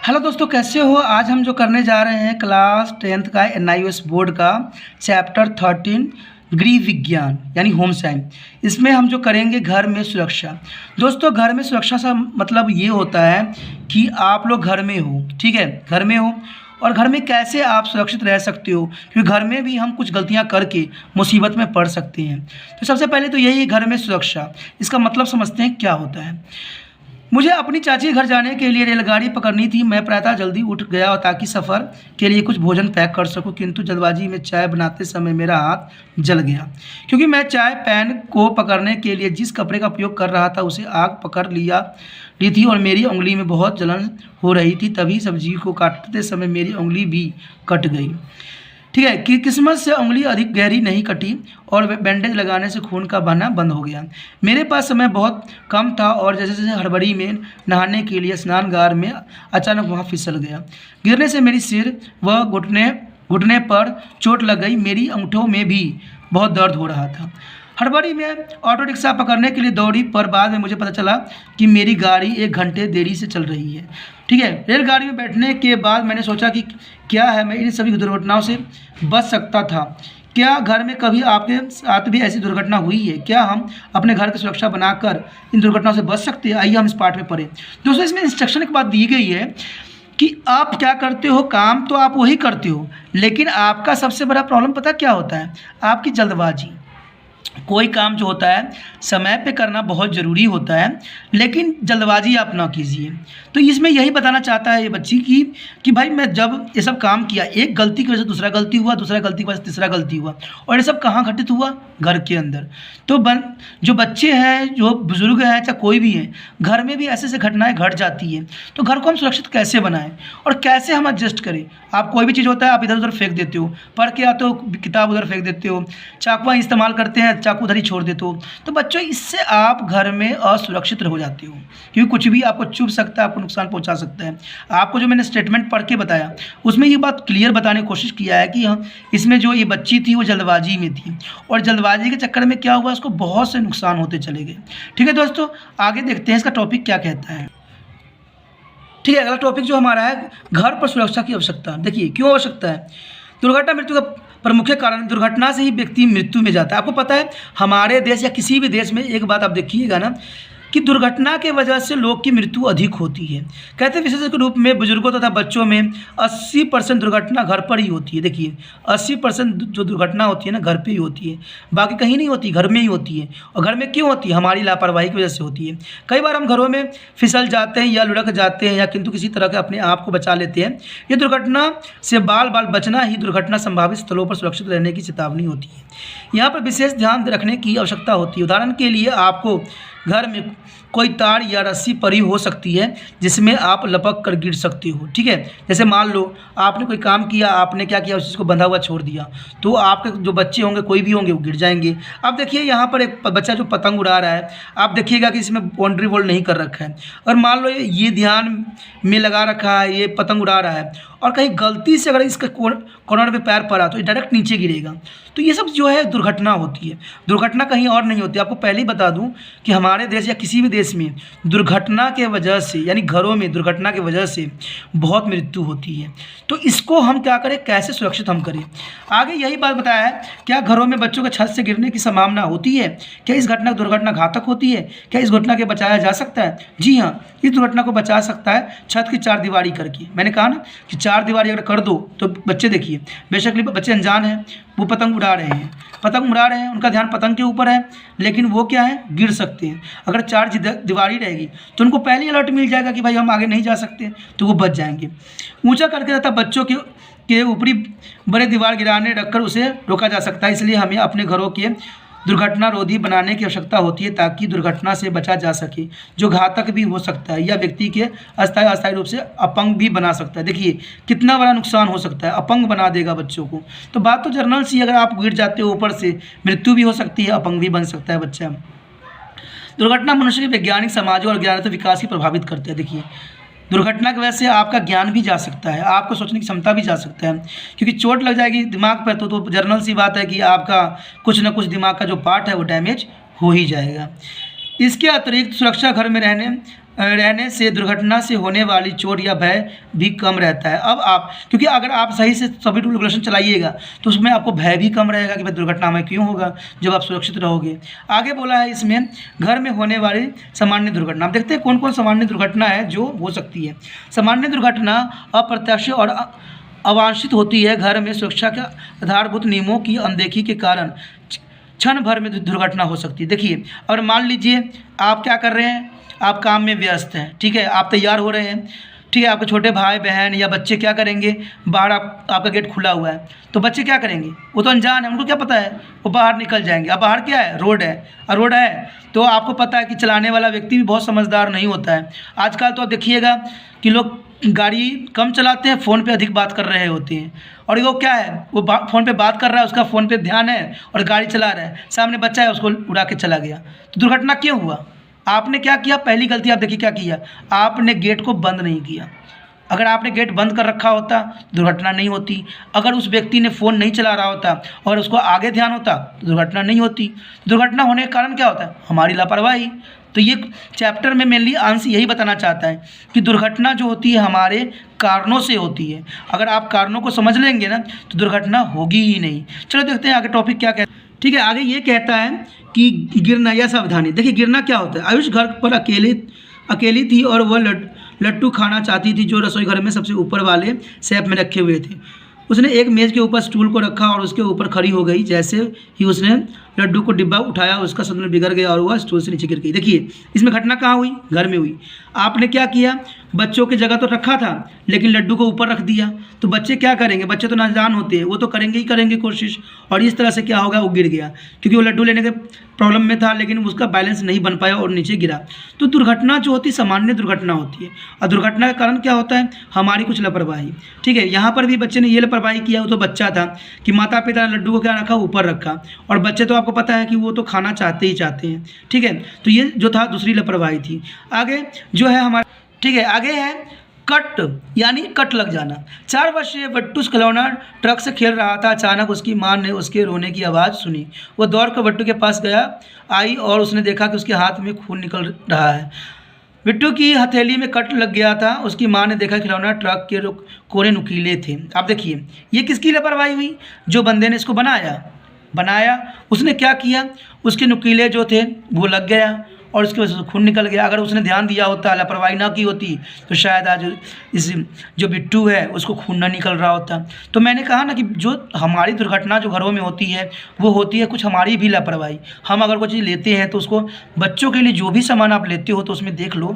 Hello दोस्तों, कैसे हो। आज हम जो करने जा रहे हैं क्लास 10th का NIOS बोर्ड का चैप्टर 13 गृह विज्ञान यानी होम साइंस। इसमें हम जो करेंगे घर में सुरक्षा। दोस्तों, घर में सुरक्षा का मतलब ये होता है कि आप लोग घर में हो, ठीक है, घर में हो और घर में कैसे आप सुरक्षित रह सकते हो, क्योंकि घर में भी हम कुछ गलतियां करके मुसीबत में पड़ सकते हैं। तो सबसे पहले तो यही है घर में सुरक्षा। इसका मतलब समझते हैं क्या होता है। मुझे अपनी चाची के घर जाने के लिए रेलगाड़ी पकड़नी थी। मैं प्रातः जल्दी उठ गया ताकि सफ़र के लिए कुछ भोजन पैक कर सकूं, किंतु जल्दबाजी में चाय बनाते समय मेरा हाथ जल गया, क्योंकि मैं चाय पैन को पकड़ने के लिए जिस कपड़े का उपयोग कर रहा था उसे आग पकड़ ली थी और मेरी उंगली में बहुत जलन हो रही थी। तभी सब्जी को काटते समय मेरी उंगली भी कट गई। ठीक है, कि किस्मत से उंगली अधिक गहरी नहीं कटी और बैंडेज लगाने से खून का बहना बंद हो गया। मेरे पास समय बहुत कम था और जैसे जैसे हड़बड़ी में नहाने के लिए स्नानगार में अचानक वहाँ फिसल गया। गिरने से मेरी सिर व घुटने पर चोट लग गई। मेरी अंगूठों में भी बहुत दर्द हो रहा था। हड़बड़ी में ऑटो रिक्शा पकड़ने के लिए दौड़ी, पर बाद में मुझे पता चला कि मेरी गाड़ी 1 घंटे देरी से चल रही है। ठीक है, रेलगाड़ी में बैठने के बाद मैंने सोचा कि क्या है मैं इन सभी दुर्घटनाओं से बच सकता था। क्या घर में कभी आपके साथ भी ऐसी दुर्घटना हुई है? क्या हम अपने घर की सुरक्षा बनाकर इन दुर्घटनाओं से बच सकते हैं? आइए हम इस पार्ट में पढ़ें। दोस्तों, इसमें इंस्ट्रक्शन एक बात दी गई है कि आप क्या करते हो, काम तो आप वही करते हो, लेकिन आपका सबसे बड़ा प्रॉब्लम पता क्या होता है? आपकी जल्दबाजी। कोई काम जो होता है समय पे करना बहुत ज़रूरी होता है, लेकिन जल्दबाजी आप ना कीजिए। तो इसमें यही बताना चाहता है ये बच्ची कि भाई मैं जब ये सब काम किया, एक गलती की वजह से दूसरा गलती हुआ, दूसरा गलती की वजह से तीसरा गलती हुआ, और ये सब कहाँ घटित हुआ? घर के अंदर। तो जो बच्चे हैं, जो बुज़ुर्ग हैं, चाहे कोई भी है, घर में भी ऐसे ऐसे घटनाएँ घट जाती हैं। तो घर को हम सुरक्षित कैसे बनाएं और कैसे हम एडजस्ट करें? आप कोई भी चीज़ होता है आप इधर उधर फेंक देते हो, पढ़ के आते हो किताब उधर फेंक देते हो, चाकू इस्तेमाल करते हैं चाकू उधर ही छोड़ देते हो। तो बच्चों, इससे आप घर में असुरक्षित हो जाते हो, क्योंकि कुछ भी आपको चुभ सकता है, आपको नुकसान पहुंचा सकता है। आपको जो मैंने स्टेटमेंट पढ़ के बताया उसमें ये बात क्लियर बताने की कोशिश किया है कि इसमें जो ये बच्ची थी वो जल्दबाजी में थी और जल्दबाजी के चक्कर में क्या हुआ, उसको बहुत से नुकसान होते चले गए। ठीक है दोस्तों, आगे देखते हैं इसका टॉपिक क्या कहता है। ठीक है, अगला टॉपिक जो हमारा है, घर पर सुरक्षा की आवश्यकता। देखिए क्यों आवश्यकता है। दुर्घटना मृत्यु का प्रमुख कारण, दुर्घटना से ही व्यक्ति मृत्यु में जाता है। आपको पता है हमारे देश या किसी भी देश में एक बात आप देखिएगा ना कि दुर्घटना के वजह से लोग की मृत्यु अधिक होती है। कहते हैं विशेष के रूप में बुजुर्गों तथा बच्चों में 80% दुर्घटना घर पर ही होती है। देखिए 80% जो दुर्घटना होती है ना घर पे ही होती है, बाकी कहीं नहीं होती, घर में ही होती है। और घर में क्यों होती है? हमारी लापरवाही की वजह से होती है। कई बार हम घरों में फिसल जाते हैं या लुढ़क जाते हैं या किंतु किसी तरह के अपने आप को बचा लेते हैं। ये दुर्घटना से बाल बचना ही दुर्घटना संभावित स्थलों पर सुरक्षित रहने की चेतावनी होती है। यहाँ पर विशेष ध्यान रखने की आवश्यकता होती है। उदाहरण के लिए आपको घर में कोई तार या रस्सी पड़ी हो सकती है जिसमें आप लपक कर गिर सकते हो। ठीक है, जैसे मान लो आपने कोई काम किया, आपने क्या किया, उस चीज़ को बंधा हुआ छोड़ दिया, तो आपके जो बच्चे होंगे, कोई भी होंगे, वो गिर जाएंगे। अब देखिए यहाँ पर एक बच्चा जो पतंग उड़ा रहा है, आप देखिएगा कि इसमें बाउंड्री वॉल नहीं कर रखा है, और मान लो ये ध्यान में लगा रखा है, ये पतंग उड़ा रहा है, और कहीं गलती से अगर इसका कॉर्नर पे पैर पड़ा तो ये डायरेक्ट नीचे गिरेगा। तो ये सब जो है दुर्घटना होती है। दुर्घटना कहीं और नहीं होती। आपको पहले ही बता दूं कि हमारे देश या किसी भी देश में दुर्घटना के वजह से, यानी घरों में दुर्घटना की वजह से बहुत मृत्यु होती है। तो इसको हम क्या करें, कैसे सुरक्षित हम करें? आगे यही बात बताया है। क्या घरों में बच्चों के छत से गिरने की संभावना होती है? क्या इस दुर्घटना घातक होती है? क्या इस घटना के बचाया जा सकता है? जी हाँ, इस दुर्घटना को बचा सकता है छत की 4 दीवारी करके। मैंने कहा ना कि 4 दीवारी अगर कर दो तो बच्चे देखिए, बेशक बच्चे अनजान हैं, वो पतंग उड़ा रहे हैं, उनका ध्यान पतंग के ऊपर है, लेकिन वो क्या है, गिर सकते हैं। अगर 4 दीवारी रहेगी तो उनको पहले ही अलर्ट मिल जाएगा कि भाई हम आगे नहीं जा सकते, तो वो बच जाएंगे। ऊंचा करके रहता बच्चों के ऊपरी बड़े दीवार गिराने रखकर उसे रोका जा सकता है। इसलिए हमें अपने घरों के दुर्घटना रोधी बनाने की आवश्यकता होती है ताकि दुर्घटना से बचा जा सके, जो घातक भी हो सकता है या व्यक्ति के अस्थायी रूप से अपंग भी बना सकता है। देखिए कितना बड़ा नुकसान हो सकता है, अपंग बना देगा बच्चों को। तो बात तो जनरल सी, अगर आप गिर जाते हो ऊपर से, मृत्यु भी हो सकती है, अपंग भी बन सकता है बच्चा। दुर्घटना मनुष्य के वैज्ञानिक, सामाजिक और ज्ञानात्मक विकास की प्रभावित करते हैं। देखिए दुर्घटना की वजह से आपका ज्ञान भी जा सकता है, आपको सोचने की क्षमता भी जा सकता है, क्योंकि चोट लग जाएगी दिमाग पर तो जनरल सी बात है कि आपका कुछ ना कुछ दिमाग का जो पार्ट है वो डैमेज हो ही जाएगा। इसके अतिरिक्त सुरक्षा घर में रहने रहने से दुर्घटना से होने वाली चोट या भय भी कम रहता है। अब आप, क्योंकि अगर आप सही से सभी टूल रेगुलेशन चलाइएगा तो उसमें आपको भय भी कम रहेगा कि भाई दुर्घटना में क्यों होगा, जब आप सुरक्षित रहोगे। आगे बोला है इसमें घर में होने वाली सामान्य दुर्घटना। आप देखते हैं कौन कौन सामान्य दुर्घटना है जो हो सकती है। सामान्य दुर्घटना अप्रत्यक्ष और अवांछित होती है। घर में सुरक्षा के आधारभूत नियमों की अनदेखी के कारण क्षण भर में दुर्घटना हो सकती है। देखिए, और मान लीजिए आप क्या कर रहे हैं, आप काम में व्यस्त हैं, ठीक है, आप तैयार हो रहे हैं, ठीक है, आपके छोटे भाई बहन या बच्चे क्या करेंगे, बाहर आपका गेट खुला हुआ है तो बच्चे क्या करेंगे, वो तो अनजान है, उनको क्या पता है, वो बाहर निकल जाएंगे। अब बाहर क्या है, रोड है, और रोड है तो आपको पता है कि चलाने वाला व्यक्ति भी बहुत समझदार नहीं होता है। आजकल तो आप देखिएगा कि लोग गाड़ी कम चलाते हैं, फ़ोन पे अधिक बात कर रहे होते हैं, और वो क्या है, वो फ़ोन पे बात कर रहा है, उसका फ़ोन पे ध्यान है और गाड़ी चला रहा है, सामने बच्चा है उसको उड़ा के चला गया, तो दुर्घटना क्यों हुआ। आपने क्या किया, पहली गलती आप देखिए क्या किया, आपने गेट को बंद नहीं किया। अगर आपने गेट बंद कर रखा होता दुर्घटना नहीं होती। अगर उस व्यक्ति ने फ़ोन नहीं चला रहा होता और उसको आगे ध्यान होता तो दुर्घटना नहीं होती। दुर्घटना होने का कारण क्या होता है, हमारी लापरवाही। तो ये चैप्टर में मेनली अंश यही बताना चाहता है कि दुर्घटना जो होती है हमारे कारणों से होती है। अगर आप कारणों को समझ लेंगे ना तो दुर्घटना होगी ही नहीं। चलो देखते हैं आगे टॉपिक क्या कहता है। ठीक है, आगे ये कहता है कि गिरना या सावधानी। देखिए गिरना क्या होता है। आयुष घर पर अकेली थी और वह लट्टू खाना चाहती थी जो रसोई घर में सबसे ऊपर वाले शेल्फ में रखे हुए थे। उसने एक मेज़ के ऊपर स्टूल को रखा और उसके ऊपर खड़ी हो गई। जैसे ही उसने लड्डू को डिब्बा उठाया उसका संतुलन बिगड़ गया और वह स्टूल से नीचे गिर गई। देखिए इसमें घटना कहाँ हुई, घर में हुई। आपने क्या किया, बच्चों की जगह तो रखा था लेकिन लड्डू को ऊपर रख दिया, तो बच्चे क्या करेंगे, बच्चे तो नादान होते हैं, वो तो करेंगे ही करेंगे कोशिश, और इस तरह से क्या होगा, वो गिर गया क्योंकि वो लड्डू लेने के प्रॉब्लम में था लेकिन उसका बैलेंस नहीं बन पाया और नीचे गिरा। तो दुर्घटना जो होती है सामान्य दुर्घटना होती है, और दुर्घटना का कारण क्या होता है, हमारी कुछ लापरवाही। ठीक है, यहाँ पर भी बच्चे ने ये लापरवाही किया, वो तो बच्चा था कि माता पिता ने लड्डू को क्या रखा, ऊपर रखा, और बच्चे तो आपको पता है कि वो तो खाना चाहते ही चाहते हैं। ठीक है, तो ये जो था दूसरी लापरवाही थी। आगे जो है हमारा, ठीक है, आगे है कट, यानी कट लग जाना। 4 वर्षीय बट्टू खिलौना ट्रक से खेल रहा था। अचानक उसकी मां ने उसके रोने की आवाज़ सुनी। वह दौड़ कर बट्टू के पास आई और उसने देखा कि उसके हाथ में खून निकल रहा है। बिट्टू की हथेली में कट लग गया था। उसकी मां ने देखा खिलौना ट्रक के कोने नुकीले थे। आप देखिए ये किसकी लापरवाही हुई, जो बंदे ने इसको बनाया उसने क्या किया, उसके नुकीले जो थे वो लग गया और उसकी वजह से खून निकल गया। अगर उसने ध्यान दिया होता, लापरवाही ना की होती तो शायद आज इस जो बिट्टू है उसको खून ना निकल रहा होता। तो मैंने कहा ना कि जो हमारी दुर्घटना जो घरों में होती है वो होती है कुछ हमारी भी लापरवाही। हम अगर कोई चीज़ लेते हैं तो उसको, बच्चों के लिए जो भी सामान आप लेते हो तो उसमें देख लो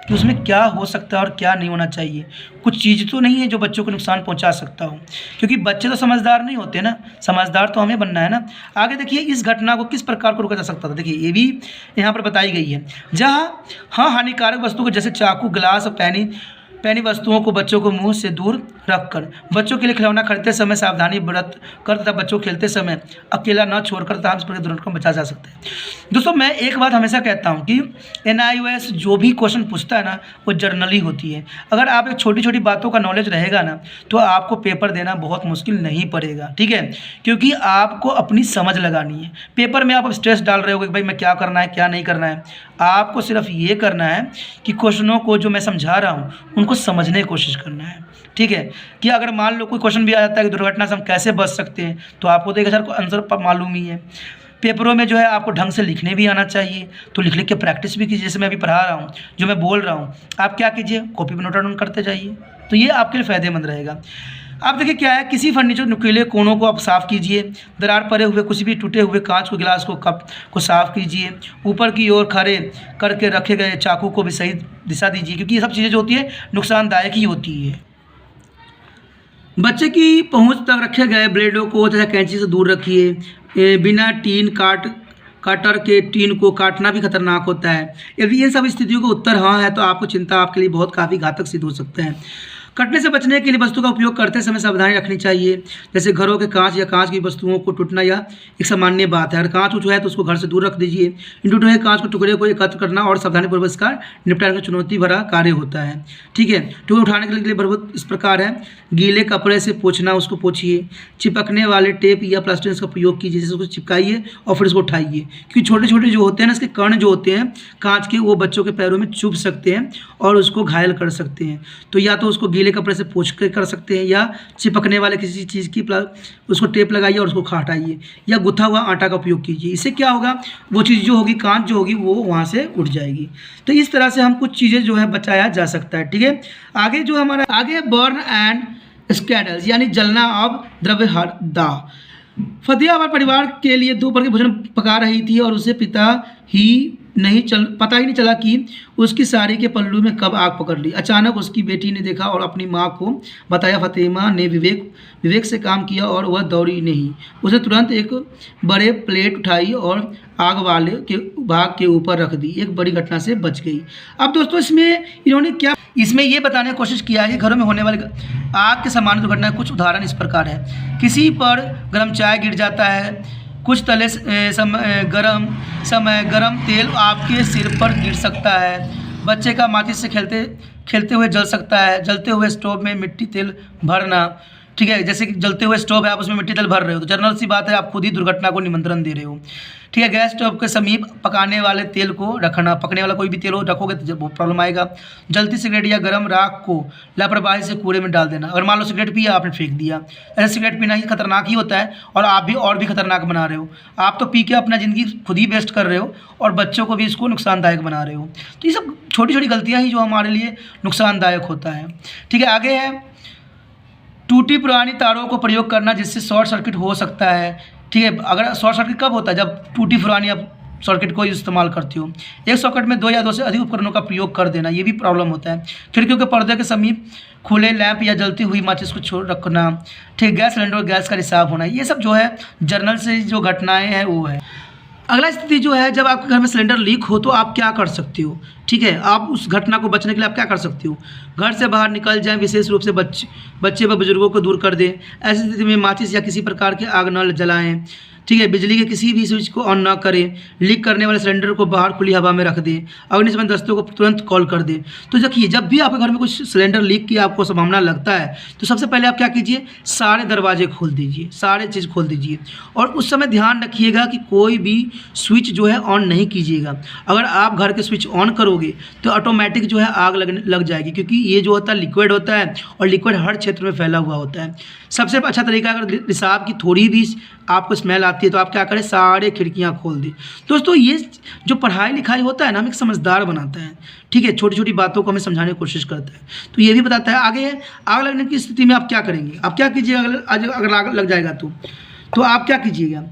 कि उसमें क्या हो सकता है और क्या नहीं होना चाहिए। कुछ चीज़ तो नहीं है जो बच्चों को नुकसान पहुँचा सकता हो, क्योंकि बच्चे तो समझदार नहीं होते ना, समझदार तो हमें बनना है ना। आगे देखिए इस घटना को किस प्रकार को रोका जा सकता था। देखिए ये भी यहाँ पर बताई गई है, जहाँ हानिकारक वस्तु को जैसे चाकू, गिलास और पैनी वस्तुओं को बच्चों को मुंह से दूर रखकर बच्चों के लिए खिलौना खरीदते समय सावधानी बरत कर तथा बच्चों को खेलते समय अकेला न छोड़कर तथा इस प्रकार दुर्घटना को बचा जा सकता है। दोस्तों मैं एक बात हमेशा कहता हूँ कि NIOS जो भी क्वेश्चन पूछता है ना वो जर्नली होती है। अगर आप एक छोटी छोटी बातों का नॉलेज रहेगा ना तो आपको पेपर देना बहुत मुश्किल नहीं पड़ेगा। ठीक है, क्योंकि आपको अपनी समझ लगानी है। पेपर में आप स्ट्रेस डाल रहे हो कि भाई मैं क्या करना है क्या नहीं करना है, आपको सिर्फ ये करना है कि क्वेश्चनों को जो मैं समझा रहा हूँ उनको समझने की कोशिश करना है। ठीक है, कि अगर मान लो कोई क्वेश्चन भी आ जाता है कि दुर्घटना से हम कैसे बच सकते हैं तो आपको तो 1000 को आंसर मालूम ही है। पेपरों में जो है आपको ढंग से लिखने भी आना चाहिए, तो लिख के प्रैक्टिस भी कीजिए। जैसे मैं अभी पढ़ा रहा हूँ, जो मैं बोल रहा हूँ आप क्या कीजिए, कॉपी पर नोट डाउन करते जाइए, तो ये आपके लिए फ़ायदेमंद रहेगा। आप देखिए क्या है, किसी फर्नीचर नुकीले कोनों को आप साफ़ कीजिए, दरार पड़े हुए कुछ भी टूटे हुए कांच को, गिलास को, कप को साफ़ कीजिए, ऊपर की ओर खड़े करके रखे गए चाकू को भी सही दिशा दीजिए, क्योंकि ये सब चीज़ें जो होती है नुकसानदायक ही होती है। बच्चे की पहुंच तक रखे गए ब्लेडों को तथा कैंची से दूर रखिए। बिना काटर के टीन को काटना भी खतरनाक होता है। यदि इन सब स्थितियों का उत्तर हाँ है तो आपको चिंता आपके लिए बहुत काफ़ी घातक सिद्ध हो सकता है। कटने से बचने के लिए वस्तु का उपयोग करते समय सावधानी रखनी चाहिए, जैसे घरों के कांच या कांच की वस्तुओं को टूटना या एक सामान्य बात है। अगर कांच उठ है तो उसको घर से दूर रख दीजिए। इन टूटे हुए कांच के टुकड़े को एकत्र करना और सावधानीपूर्वक इसका निपटान का चुनौती भरा कार्य होता है। ठीक है, टुकड़े उठाने के लिए बहुत इस प्रकार है। गीले कपड़े से पोंछना, उसको पोंछिए। चिपकने वाले टेप या प्लास्टर का प्रयोग कीजिए, जैसे उसको चिपकाइए और फिर उसको उठाइए, क्योंकि छोटे छोटे जो होते हैं ना इसके कण जो होते हैं कांच के, वो बच्चों के पैरों में चुभ सकते हैं और उसको घायल कर सकते हैं। तो या तो उसको गीले कपड़े से पोंछ के कर सकते हैं, या चिपकने वाले किसी चीज़ की उसको टेप लगाइए और उसको हटाइए, या गुथा हुआ आटा का उपयोग कीजिए। इससे क्या होगा, वो चीज़ जो होगी, कांच जो होगी, वो वहाँ से उठ जाएगी। तो इस तरह से हम कुछ चीज़ें जो है बचाया जा सकता है। ठीक है, आगे जो हमारा आगे बर्न एंड स्कैडल्स यानी जलना अब द्रव्य हरदा। फतेहाबाद परिवार के लिए दोपहर के भोजन पका रही थी और उसे पता ही नहीं चला कि उसकी साड़ी के पल्लू में कब आग पकड़ ली। अचानक उसकी बेटी ने देखा और अपनी माँ को बताया। फतेमा ने विवेक से काम किया और वह दौड़ी नहीं। उसने तुरंत एक बड़े प्लेट उठाई और आग वाले के भाग के ऊपर रख दी। एक बड़ी घटना से बच गई। अब दोस्तों इसमें ये बताने की कोशिश किया है कि घरों में होने वाली आग के सामान्य दुर्घटना कुछ उदाहरण इस प्रकार है। किसी पर गर्म चाय गिर जाता है, कुछ तले गरम तेल आपके सिर पर गिर सकता है, बच्चे का माचिस से खेलते हुए जल सकता है, जलते हुए स्टोव में मिट्टी तेल भरना। ठीक है, जैसे कि जलते हुए स्टोव है, आप उसमें मिट्टी तेल भर रहे हो तो जनरल सी बात है, आप खुद ही दुर्घटना को निमंत्रण दे रहे हो। ठीक है, गैस स्टोव के समीप पकाने वाले तेल को रखना, पकने वाला कोई भी तेल हो रखोगे तो बहुत प्रॉब्लम आएगा। जलती सिगरेट या गर्म राख को लापरवाही से कूड़े में डाल देना। अगर मान लो सिगरेट पिया, आपने फेंक दिया, ऐसे सिगरेट पीना ही खतरनाक ही होता है और आप भी और भी खतरनाक बना रहे हो। आप तो पी के अपना ज़िंदगी खुद ही वेस्ट कर रहे हो और बच्चों को भी इसको नुकसानदायक बना रहे हो। तो ये सब छोटी छोटी गलतियाँ ही जो हमारे लिए नुकसानदायक होता है। ठीक है, आगे है टूटी पुरानी तारों को प्रयोग करना, जिससे शॉर्ट सर्किट हो सकता है। ठीक है, अगर शॉर्ट सर्किट कब होता है, जब टूटी पुरानी आप सर्किट को इस्तेमाल करती हो। एक सॉकेट में 2 या 2 से अधिक उपकरणों का प्रयोग कर देना, ये भी प्रॉब्लम होता है। खिड़कियों के पर्दे के समीप खुले लैंप या जलती हुई माचिस को छोड़ रखना। ठीक, गैस सिलेंडर और गैस का रिसाव होना, ये सब जो है जर्नल से जो घटनाएँ हैं वो है। अगला स्थिति जो है, जब आपके घर में सिलेंडर लीक हो तो आप क्या कर सकते हो। ठीक है, आप उस घटना को बचने के लिए आप क्या कर सकते हो, घर से बाहर निकल जाएं, विशेष रूप से बच्चे व बुजुर्गों को दूर कर दें। ऐसी स्थिति में माचिस या किसी प्रकार के आग न जलाएं। ठीक है, बिजली के किसी भी स्विच को ऑन ना करें। लीक करने वाले सिलेंडर को बाहर खुली हवा में रख दें। अग्निशमन दस्तों को तुरंत कॉल कर दें। तो देखिए, जब भी आपके घर में कुछ सिलेंडर लीक की आपको संभावना लगता है तो सबसे पहले आप क्या कीजिए, सारे दरवाजे खोल दीजिए, सारे चीज़ खोल दीजिए और उस समय ध्यान रखिएगा कि कोई भी स्विच जो है ऑन नहीं कीजिएगा। अगर आप घर के स्विच ऑन करोगे तो ऑटोमेटिक जो है आग लग जाएगी, क्योंकि ये जो होता है लिक्विड होता है और लिक्विड हर क्षेत्र में फैला हुआ होता है। सबसे अच्छा तरीका, अगर रिसाव की थोड़ी भी आपको स्मेल आती है तो आप क्या करें, सारे खिड़कियां खोल दें। दोस्तों, ये जो पढ़ाई लिखाई होता है ना, हमें एक समझदार बनाता है। ठीक है, छोटी छोटी बातों को हमें समझाने की कोशिश करता है। तो ये भी बताता है। आगे है, आग लगने की स्थिति में आप क्या करेंगे, आप क्या कीजिएगा। अगर आग लग जाएगा तो आप क्या कीजिएगा,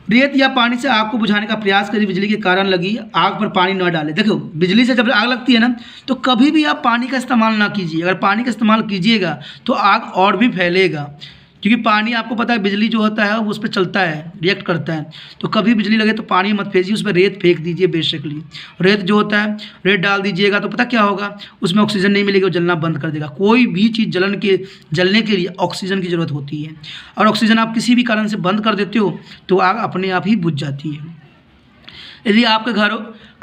रेत या पानी से आग को बुझाने का प्रयास करिए। बिजली के कारण लगी आग पर पानी न डालें। देखो, बिजली से जब आग लगती है ना, तो कभी भी आप पानी का इस्तेमाल ना कीजिए। अगर पानी का इस्तेमाल कीजिएगा तो आग और भी फैलेगा, क्योंकि पानी आपको पता है बिजली जो होता है वो उस पर चलता है, रिएक्ट करता है। तो कभी बिजली लगे तो पानी मत फेंकिए, उस पर रेत फेंक दीजिए। बेसिकली रेत जो होता है, रेत डाल दीजिएगा तो पता क्या होगा, उसमें ऑक्सीजन नहीं मिलेगी, वो जलना बंद कर देगा। कोई भी चीज़ जलने के लिए ऑक्सीजन की ज़रूरत होती है, और ऑक्सीजन आप किसी भी कारण से बंद कर देते हो तो आग अपने आप ही बुझ जाती है। यदि आपके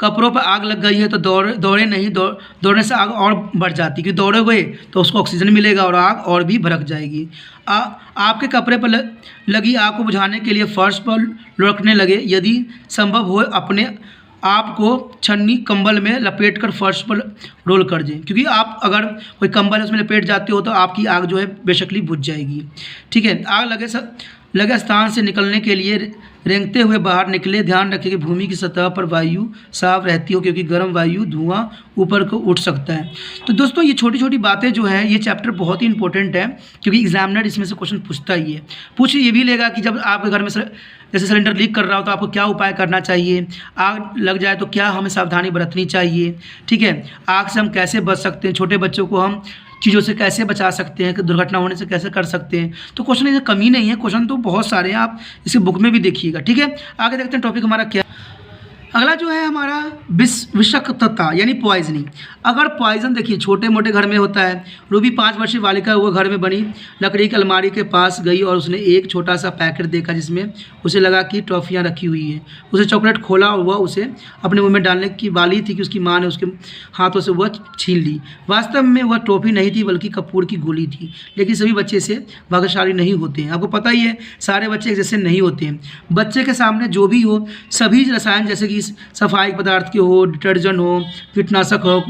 कपड़ों पर आग लग गई है तो दौड़ने से आग और बढ़ जाती है, क्योंकि दौड़ोगे तो उसको ऑक्सीजन मिलेगा और आग और भी भड़क जाएगी। आपके कपड़े पर लगी आग को बुझाने के लिए फर्श पर लुढ़कने लगे। यदि संभव हो अपने आप को छन्नी कंबल में लपेटकर फर्श पर रोल कर दें, क्योंकि आप अगर कोई कंबल उसमें लपेट जाते हो तो आपकी आग जो है बेशकली बुझ जाएगी। ठीक है, आग लगे स्थान से निकलने के लिए रेंगते हुए बाहर निकले। ध्यान रखें कि भूमि की सतह पर वायु साफ रहती हो, क्योंकि गर्म वायु धुआं ऊपर को उठ सकता है। तो दोस्तों, ये छोटी छोटी बातें जो हैं, ये चैप्टर बहुत ही इंपॉर्टेंट है, क्योंकि एग्जामिनर इसमें से क्वेश्चन पूछता ही है। पूछ ये भी लेगा कि जब आपके घर में जैसे सिलेंडर लीक कर रहा हो तो आपको क्या उपाय करना चाहिए, आग लग जाए तो क्या हमें सावधानी बरतनी चाहिए। ठीक है, आग से हम कैसे बच सकते हैं, छोटे बच्चों को हम चीज़ों से कैसे बचा सकते हैं, कि दुर्घटना होने से कैसे कर सकते हैं। तो क्वेश्चन इसमें कमी नहीं है, क्वेश्चन तो बहुत सारे हैं, आप इसे बुक में भी देखिएगा। ठीक है, आगे देखते हैं टॉपिक हमारा क्या। अगला जो है हमारा विषाक्तता यानी पॉइजनिंग। अगर पॉइजन देखिए छोटे मोटे घर में होता है। रूबी 5 वर्षीय बालिका वो घर में बनी लकड़ी की अलमारी के पास गई और उसने एक छोटा सा पैकेट देखा जिसमें उसे लगा कि टॉफ़ियाँ रखी हुई है। उसे चॉकलेट खोला और वह उसे अपने मुंह में डालने की वाली थी कि उसकी माँ ने उसके हाथों से वह छीन ली। वास्तव में वह टॉफ़ी नहीं थी बल्कि कपूर की गोली थी। लेकिन सभी बच्चे इसे भाग्यशाली नहीं होते हैं। आपको पता ही है सारे बच्चे एक जैसे नहीं होते हैं। बच्चे के सामने जो भी हो सभी रसायन जैसे कि सफाई पदार्थ के हो, डिटर्जेंट हो, कीटनाशक हो,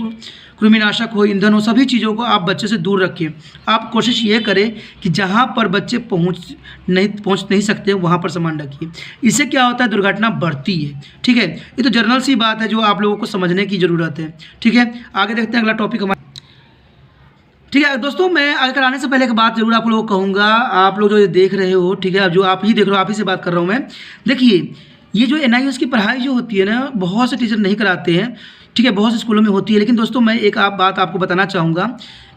कृमिनाशक हो, ईंधन हो, सभी चीज़ों को आप बच्चे से दूर रखें। आप कोशिश ये करें कि जहाँ पर बच्चे पहुँच नहीं सकते वहाँ पर सामान रखिए। इससे क्या होता है दुर्घटना बढ़ती है। ठीक है, ये तो जनरल सी बात है जो आप लोगों को समझने की ज़रूरत है। ठीक है, आगे देखते हैं अगला टॉपिक हमारा। ठीक है दोस्तों, मैं आगे कराने से पहले एक बात जरूर आप लोगों को कहूँगा। आप लोग जो देख रहे हो, ठीक है, अब जो आप ही देख रहे हो आप ही से बात कर रहा हूँ मैं। देखिए ये जो NIOS की पढ़ाई जो होती है ना, बहुत से टीचर नहीं कराते हैं। ठीक है, बहुत से स्कूलों में होती है। लेकिन दोस्तों मैं एक बात आपको बताना चाहूँगा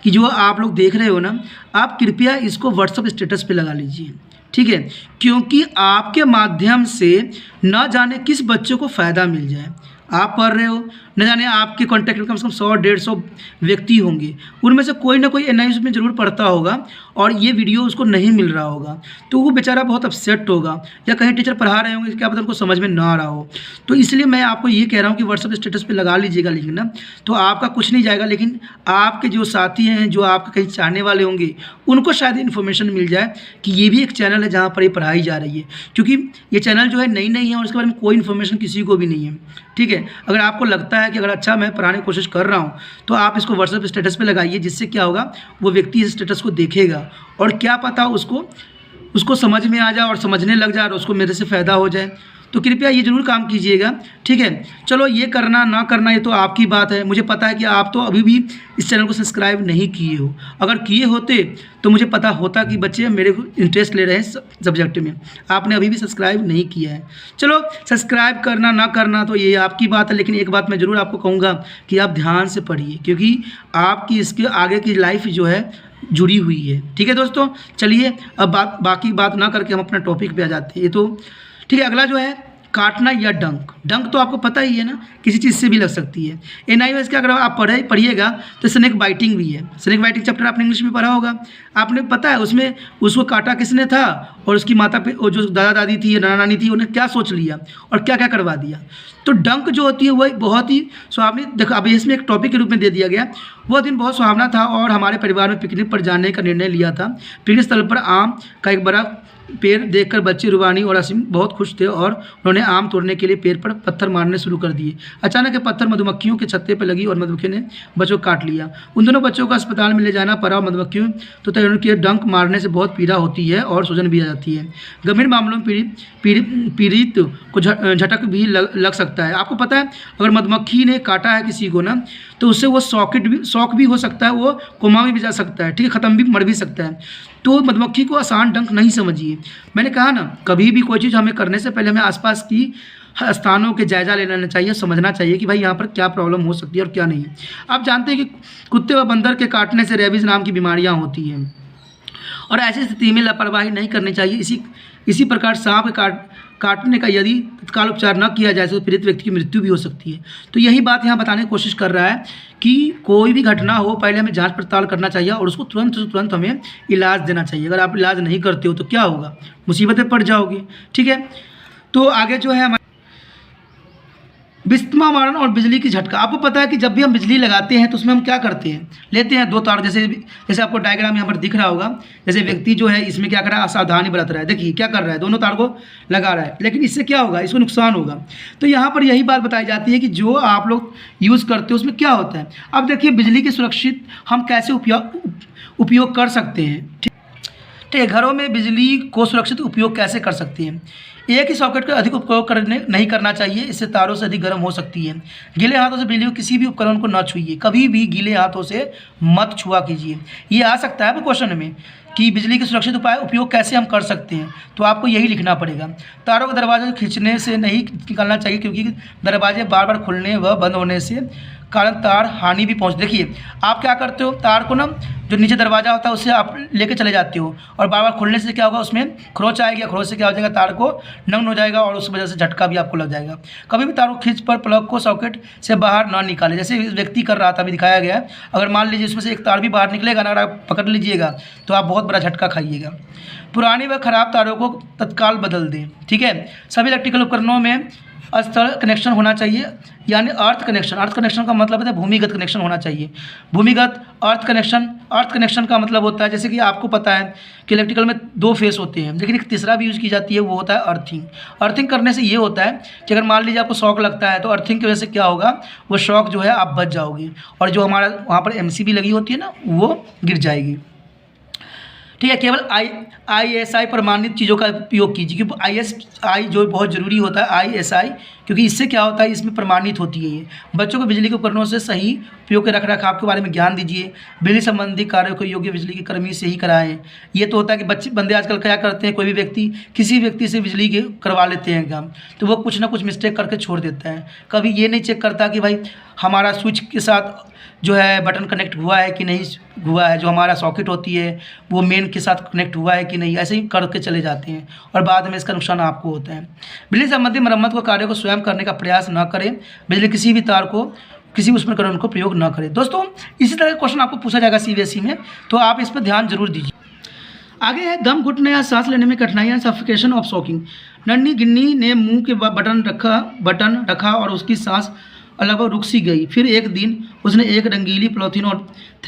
कि जो आप लोग देख रहे हो ना, आप कृपया इसको व्हाट्सअप स्टेटस पे लगा लीजिए। ठीक है, क्योंकि आपके माध्यम से न जाने किस बच्चे को फ़ायदा मिल जाए। आप पढ़ रहे हो, न जाने आपके कॉन्टैक्ट में कम से कम 100-150 व्यक्ति होंगे, उनमें से कोई ना कोई NIOS में ज़रूर पढ़ता होगा और ये वीडियो उसको नहीं मिल रहा होगा, तो वो बेचारा बहुत अपसेट होगा। या कहीं टीचर पढ़ा रहे होंगे, क्या पता उनको समझ में ना आ रहा हो। तो इसलिए मैं आपको ये कह रहा हूँ कि व्हाट्सअप स्टेटस पे लगा लीजिएगा लिंक ना, तो आपका कुछ नहीं जाएगा। लेकिन आपके जो साथी हैं, जो आपके कहीं चाहने वाले होंगे, उनको शायद इन्फॉर्मेशन मिल जाए कि ये भी एक चैनल है जहाँ पर ये पढ़ाई जा रही है। क्योंकि ये चैनल जो है नई है और इसके बारे में कोई इन्फॉर्मेशन किसी को भी नहीं है। ठीक है, अगर आपको लगता है कि अगर अच्छा मैं पढ़ाने की कोशिश कर रहा हूँ तो आप इसको व्हाट्सएप स्टेटस पे लगाइए, जिससे क्या होगा वो व्यक्ति इस स्टेटस को देखेगा और क्या पता उसको समझ में आ जाए और समझने लग जाए और उसको मेरे से फ़ायदा हो जाए। तो कृपया ये ज़रूर काम कीजिएगा। ठीक है, चलो ये करना ना करना ये तो आपकी बात है। मुझे पता है कि आप तो अभी भी इस चैनल को सब्सक्राइब नहीं किए हो। अगर किए होते तो मुझे पता होता कि बच्चे मेरे को इंटरेस्ट ले रहे हैं सब्जेक्ट में। आपने अभी भी सब्सक्राइब नहीं किया है। चलो सब्सक्राइब करना ना करना तो ये आपकी बात है, लेकिन एक बात मैं ज़रूर आपको कहूँगा कि आप ध्यान से पढ़िए, क्योंकि आपकी इसके आगे की लाइफ जो है जुड़ी हुई है। ठीक है दोस्तों, चलिए अब बाकी बात ना करके हम अपना टॉपिक पे आ जाते हैं। ये तो ठीक है, अगला जो है काटना या डंक तो आपको पता ही है ना, किसी चीज़ से भी लग सकती है। NIOS के अगर आप पढ़िएगा तो स्नेक बाइटिंग भी है। स्नेक बाइटिंग चैप्टर आपने इंग्लिश में पढ़ा होगा, आपने पता है उसमें उसको काटा किसने था और उसकी माता पे जो दादा दादी थी या नाना नानी थी उन्हें क्या सोच लिया और क्या क्या करवा दिया। तो डंक जो होती है वह बहुत ही सुहावनी, देखो अभी इसमें एक टॉपिक के रूप में दे दिया गया। वह दिन बहुत सुहावना था और हमारे परिवार में पिकनिक पर जाने का निर्णय लिया था। पिकनिक स्थल पर आम का एक बड़ा पेड़ देखकर बच्चे रुबानी और असीम बहुत खुश थे और उन्होंने आम तोड़ने के लिए पेड़ पर पत्थर मारने शुरू कर दिए। अचानक ये पत्थर मधुमक्खियों के छत्ते पर लगी और मधुमक्खियों ने बच्चों को काट लिया। उन दोनों बच्चों को अस्पताल में ले जाना पड़ा। मधुमक्खियों तो उनके डंक मारने से बहुत पीड़ा होती है और सूजन भी आ जाती है। गंभीर मामलों में पीड़ित को झटक भी लग सकता है। आपको पता है अगर मधुमक्खी ने काटा है किसी को ना, तो उससे वो शॉक भी हो सकता है, वो कोमा में भी जा सकता है। ठीक है, ख़त्म भी मर भी सकता है। तो मधुमक्खी को आसान डंक नहीं समझिए। मैंने कहा ना, कभी भी कोई चीज़ हमें करने से पहले हमें आसपास की स्थानों के जायजा ले लेना चाहिए, समझना चाहिए कि भाई यहाँ पर क्या प्रॉब्लम हो सकती है और क्या नहीं है। आप जानते हैं कि कुत्ते व बंदर के काटने से रेबीज़ नाम की बीमारियाँ होती हैं और ऐसी स्थिति में लापरवाही नहीं करनी चाहिए। इसी प्रकार सांप काटने का यदि तत्काल उपचार न किया जाए तो पीड़ित व्यक्ति की मृत्यु भी हो सकती है। तो यही बात यहाँ बताने की कोशिश कर रहा है कि कोई भी घटना हो पहले हमें जांच पड़ताल करना चाहिए और उसको तुरंत हमें इलाज देना चाहिए। अगर आप इलाज नहीं करते हो तो क्या होगा, मुसीबत में पड़ जाओगे। ठीक है, तो आगे जो है बिस्मा मारन और बिजली की झटका। आपको पता है कि जब भी हम बिजली लगाते हैं तो उसमें हम क्या करते हैं, लेते हैं 2 तार। जैसे आपको डायग्राम यहाँ पर दिख रहा होगा। जैसे व्यक्ति जो है इसमें क्या कर रहा है, असावधानी बरत रहा है। देखिए क्या कर रहा है, दोनों तार को लगा रहा है, लेकिन इससे क्या होगा, इसको नुकसान होगा। तो यहाँ पर यही बात बताई जाती है कि जो आप लोग यूज़ करते हो उसमें क्या होता है। अब देखिए बिजली के सुरक्षित हम कैसे उपयोग कर सकते हैं। ठीक है, घरों में बिजली को सुरक्षित उपयोग कैसे कर सकते हैं। एक ही सॉकेट का अधिक उपयोग नहीं करना चाहिए, इससे तारों से अधिक गर्म हो सकती है। गीले हाथों से बिजली के किसी भी उपकरण को न छुइए, कभी भी गीले हाथों से मत छुआ कीजिए। ये आ सकता है क्वेश्चन में कि बिजली के सुरक्षित उपयोग कैसे हम कर सकते हैं, तो आपको यही लिखना पड़ेगा। तारों का दरवाजा खींचने से नहीं निकालना चाहिए, क्योंकि दरवाजे बार बार खुलने व बंद होने से कारण तार हानि भी पहुँच। देखिए आप क्या करते हो, तार को ना जो नीचे दरवाज़ा होता है उससे आप लेके चले जाते हो, और बार बार खोलने से क्या होगा, उसमें खरोच आएगी, खरोच से क्या हो जाएगा, तार को नंग हो जाएगा और उस वजह से झटका भी आपको लग जाएगा। कभी भी तार को खींच पर प्लग को सॉकेट से बाहर ना निकालें, जैसे इस व्यक्ति कर रहा था, अभी दिखाया गया है। अगर मान लीजिए इसमें से एक तार भी बाहर निकलेगा ना, अगर आप पकड़ लीजिएगा तो आप बहुत बड़ा झटका खाइएगा। पुरानी व खराब तारों को तत्काल बदल दें। ठीक है, सभी इलेक्ट्रिकल उपकरणों में स्थल कनेक्शन होना चाहिए, यानी अर्थ कनेक्शन। अर्थ कनेक्शन का मतलब है भूमिगत कनेक्शन होना चाहिए। भूमिगत अर्थ कनेक्शन का मतलब होता है, जैसे कि आपको पता है कि इलेक्ट्रिकल में 2 फेस होते हैं, लेकिन एक तीसरा भी यूज़ की जाती है, वो होता है अर्थिंग। अर्थिंग करने से ये होता है कि अगर मान लीजिए आपको शॉक लगता है तो अर्थिंग की वजह से क्या होगा, वो शॉक जो है आप बच जाओगे, और जो हमारा वहाँ पर MCB लगी होती है ना, वो गिर जाएगी। ठीक है, केवल ISI प्रमाणित चीज़ों का उपयोग कीजिए, क्योंकि ISI जो बहुत ज़रूरी होता है, ISI, क्योंकि इससे क्या होता है, इसमें प्रमाणित होती है ये। बच्चों को बिजली के उपकरणों से सही उपयोग के रखरखाव के बारे में ज्ञान दीजिए। बिजली संबंधी कार्यों को योग्य बिजली के कर्मी से ही कराएं। ये तो होता है कि बंदे आजकल क्या करते हैं, कोई भी व्यक्ति किसी व्यक्ति से बिजली के करवा लेते हैं काम, तो वो कुछ ना कुछ मिस्टेक करके छोड़ देता है। कभी ये नहीं चेक करता कि भाई हमारा स्विच के साथ जो है बटन कनेक्ट हुआ है कि नहीं हुआ है, जो हमारा सॉकेट होती है वो मेन के साथ कनेक्ट हुआ है कि नहीं, ऐसे ही करके चले जाते हैं और बाद में इसका नुकसान आपको होता है। बिजली संबंधी मरम्मत को कार्य को स्वयं करने का प्रयास न करें। बिजली किसी भी तार को किसी उसमें करंट को प्रयोग न करें। दोस्तों इसी तरह का क्वेश्चन आपको पूछा जाएगा CBSE में, तो आप इस पर ध्यान जरूर दीजिए। आगे है दम घुटने या सांस लेने में कठिनाइयाँ, सफोकेशन ऑफ शॉकिंग। नन्ही गिन्नी ने मुंह के बटन रखा और उसकी सांस लगभग रुक सी गई। फिर एक दिन उसने एक रंगीली पॉलीथीन और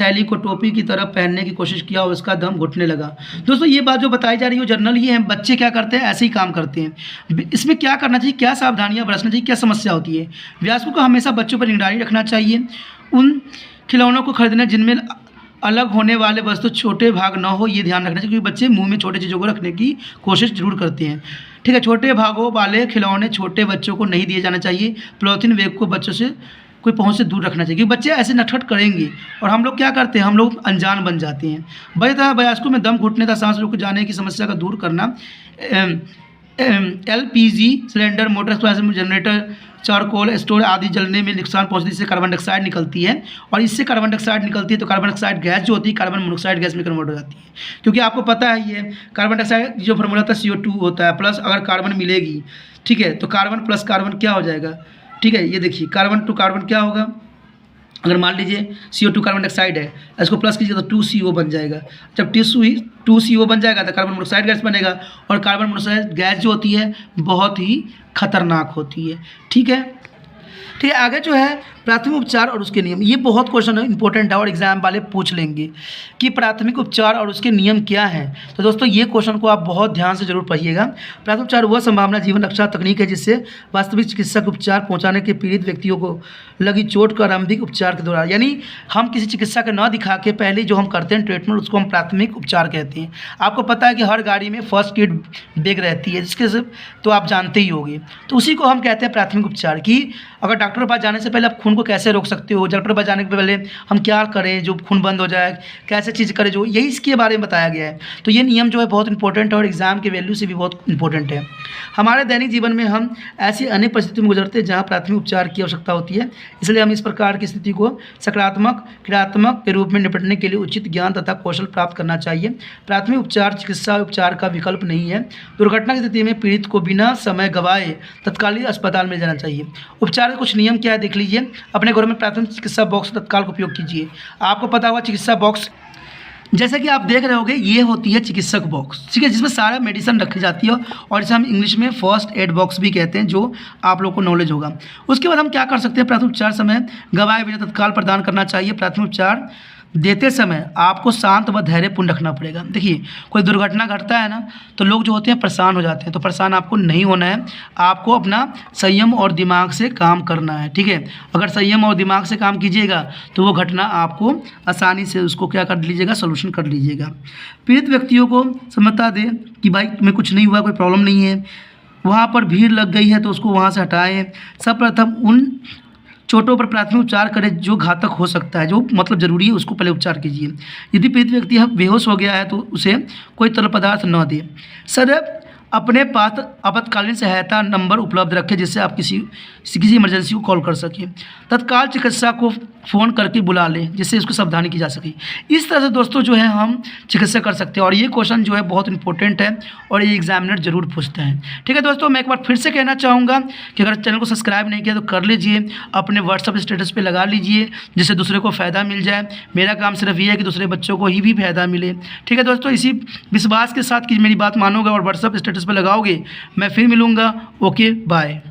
थैली को टोपी की तरह पहनने की कोशिश किया और उसका दम घुटने लगा। दोस्तों ये बात जो बताई जा रही है जनरल ये है, बच्चे क्या करते हैं, ऐसे ही काम करते हैं। इसमें क्या करना चाहिए, क्या सावधानियां बरतना चाहिए, क्या समस्या होती है। वयस्कों को हमेशा बच्चों पर निगरानी रखना चाहिए। उन खिलौनों को खरीदना जिनमें अलग होने वाले वस्तु छोटे भाग न हो, ये ध्यान रखना चाहिए, क्योंकि बच्चे मुंह में छोटे चीज़ों को रखने की कोशिश जरूर करते हैं। ठीक है, छोटे भागों वाले खिलौने छोटे बच्चों को नहीं दिए जाना चाहिए। पॉलीथीन बैग को बच्चों से कोई पहुंच से दूर रखना चाहिए, क्योंकि बच्चे ऐसे नटखट करेंगे और हम लोग क्या करते हैं, हम लोग अनजान बन जाते हैं। वयस्कों में दम घुटने तथा सांस रुक जाने की समस्या का दूर करना LPG cylinder, motor generator, charcoal stove आदि जलने में नुकसान पहुंचने से कार्बन डाइऑक्साइड निकलती है, और इससे कार्बन डाइऑक्साइड निकलती है तो कार्बन डाइऑक्साइड गैस जो होती है कार्बन मोनोऑक्साइड गैस में कन्वर्ट हो जाती है। क्योंकि आपको पता है ये कार्बन डाइऑक्साइड जो फार्मूला था CO2 होता है, प्लस अगर कार्बन मिलेगी, ठीक है, तो कार्बन प्लस कार्बन क्या हो जाएगा। ठीक है, ये देखिए कार्बन टू कार्बन क्या होगा, अगर मान लीजिए CO2 कार्बन डाइऑक्साइड है, इसको प्लस कीजिए तो 2CO बन जाएगा। जब 2CO बन जाएगा तो कार्बन मोनोऑक्साइड गैस बनेगा, और कार्बन मोनोऑक्साइड गैस जो होती है बहुत ही खतरनाक होती है। ठीक है, ठीक है, आगे जो है प्राथमिक उपचार और उसके नियम, ये बहुत क्वेश्चन इंपॉर्टेंट है और एग्जाम वाले पूछ लेंगे कि प्राथमिक उपचार और उसके नियम क्या हैं। तो दोस्तों ये क्वेश्चन को आप बहुत ध्यान से जरूर पढ़िएगा। प्राथमिक उपचार वह संभावना जीवन रक्षा तकनीक है जिससे वास्तविक चिकित्सक उपचार पहुंचाने के पीड़ित व्यक्तियों को लगी चोट का आरंभिक उपचार के दौरान, यानी हम किसी चिकित्सक न दिखा के पहले जो हम करते हैं ट्रीटमेंट, उसको हम प्राथमिक उपचार कहते हैं। आपको पता है कि हर गाड़ी में फर्स्ट एड बैग रहती है, जिसके से तो आप जानते ही होंगे, तो उसी को हम कहते हैं प्राथमिक उपचार। कि अगर डॉक्टर के पास जाने से पहले आप खून को कैसे रोक सकते हो, डॉक्टर के पास जाने के पहले हम क्या करें जो खून बंद हो जाए, कैसे चीज़ करें, जो यही इसके बारे में बताया गया है। तो ये नियम जो है बहुत इंपॉर्टेंट है और एग्जाम के वैल्यू से भी बहुत इंपॉर्टेंट है। हमारे दैनिक जीवन में हम ऐसी अनेक परिस्थितियों में गुजरते हैं जहाँ प्राथमिक उपचार की आवश्यकता होती है, इसलिए हम इस प्रकार की स्थिति को सकारात्मक क्रियात्मक के रूप में निपटने के लिए उचित ज्ञान तथा कौशल प्राप्त करना चाहिए। प्राथमिक उपचार चिकित्सा उपचार का विकल्प नहीं है। दुर्घटना की स्थिति में पीड़ित को बिना समय गंवाए तत्कालीन अस्पताल में जाना चाहिए। उपचार के कुछ नियम क्या है देख लीजिए। अपने घरों में प्राथमिक चिकित्सा बॉक्स तत्काल का उपयोग कीजिए। आपको पता होगा चिकित्सा बॉक्स जैसे कि आप देख रहे होंगे, ये होती है चिकित्सक बॉक्स, ठीक है, जिसमें सारा मेडिसिन रखी जाती है और इसे हम इंग्लिश में फर्स्ट एड बॉक्स भी कहते हैं, जो आप लोग को नॉलेज होगा। उसके बाद हम क्या कर सकते हैं, प्राथमिक उपचार समय गंवाए बिना तत्काल प्रदान करना चाहिए। प्राथमिक उपचार देते समय आपको शांत व धैर्यपूर्ण रखना पड़ेगा। देखिए कोई दुर्घटना घटता है ना, तो लोग जो होते हैं परेशान हो जाते हैं, तो परेशान आपको नहीं होना है, आपको अपना संयम और दिमाग से काम करना है। ठीक है, अगर संयम और दिमाग से काम कीजिएगा तो वो घटना आपको आसानी से उसको क्या कर लीजिएगा, सोल्यूशन कर लीजिएगा। पीड़ित व्यक्तियों को समझता दें कि भाई तुम्हें कुछ नहीं हुआ, कोई प्रॉब्लम नहीं है, वहाँ पर भीड़ लग गई है तो उसको वहाँ से हटाएं। सर्वप्रथम उन चोटों पर प्राथमिक उपचार करें जो घातक हो सकता है, जो मतलब ज़रूरी है उसको पहले उपचार कीजिए। यदि पीड़ित व्यक्ति बेहोश हो गया है तो उसे कोई तरल पदार्थ न दें। सर अपने पास आपातकालीन सहायता नंबर उपलब्ध रखें, जिससे आप किसी इमरजेंसी को कॉल कर सकें। तत्काल चिकित्सा को फ़ोन करके बुला लें, जिससे इसको सावधानी की जा सके। इस तरह से दोस्तों जो है हम चिकित्सा कर सकते हैं, और ये क्वेश्चन जो है बहुत इंपॉर्टेंट है और ये एग्जामिनर जरूर पूछते हैं। ठीक है दोस्तों, मैं एक बार फिर से कहना चाहूँगा कि अगर चैनल को सब्सक्राइब नहीं किया तो कर लीजिए, अपने व्हाट्सअप स्टेटस पे लगा लीजिए, जिससे दूसरे को फ़ायदा मिल जाए। मेरा काम सिर्फ ये है कि दूसरे बच्चों को ही भी फ़ायदा मिले। ठीक है दोस्तों, इसी विश्वास के साथ कि मेरी बात मानोगे और व्हाट्सअप स्टेटस पर लगाओगे, मैं फिर मिलूँगा। Okay, bye.